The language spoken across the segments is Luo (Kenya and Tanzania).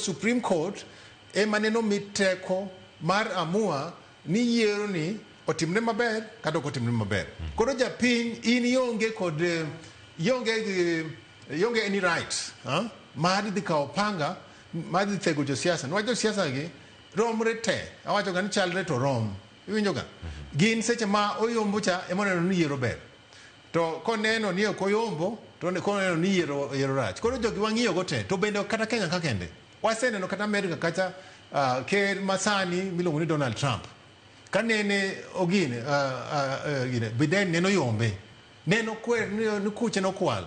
Supreme Court emaneno miteko mar amua ni yiero ni otimne maber kata otimne maber. Koro japiny in yonge any right mar dhi kawo panga mar dhi thego josiasa. Nwach josiasa gi romre te, awacho ga ni chalre to rom. Iwinjo ga? Gin seche ma oyombo cha emoneno ni yiero ber. To koneno ni ok oyombo, to koneno ni yiero rach. Koro jogi wang'iyo go te, to bende kata Kenya ka kende. Waseneno kata Amerika kacha ker masani miluongo ni Donald Trump. Kanene ogine Biden neno yombe. Neno kwer ni kuche no kwal.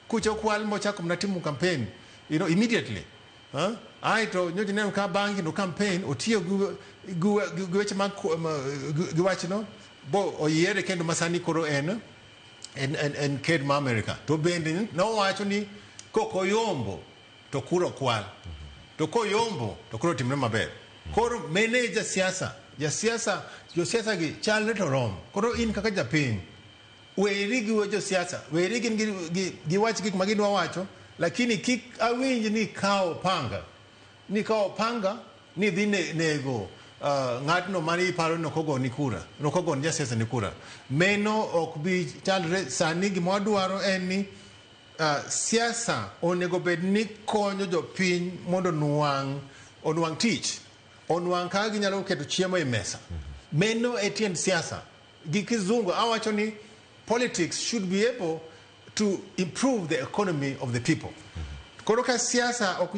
Kuche okwal mochako mnatimu campaign, immediately. Aito nyoji neno ka bangi no campaign otiyo gweche mag giwachno bo oyiere kendo masani koro en ked ma Amerika. To bende nowacho ni koko yombo to kuro kwal. To koyombo to kuro timne maber. Koro mene josiasa gi chalre to rom. Koro in kaka japiny weri gi josiasa, weri gi wach gik magidwa wacho, lakini kik awinj ni kawo panga ni dhi nego ng'atno mani paro nokogo ni kura, nokogo ni jasiasa ni kura. Meno ok bi chalre. Sani gima wadwaro en ni siasa onego bed ni konyo jopiny mondo onwang' tich, onwang' kaka ginyalo keto chiemo e mesa. Meno e tiend siasa. Gi kizungu awacho ni politics should be able to improve the economy of the people. Koro ka siasa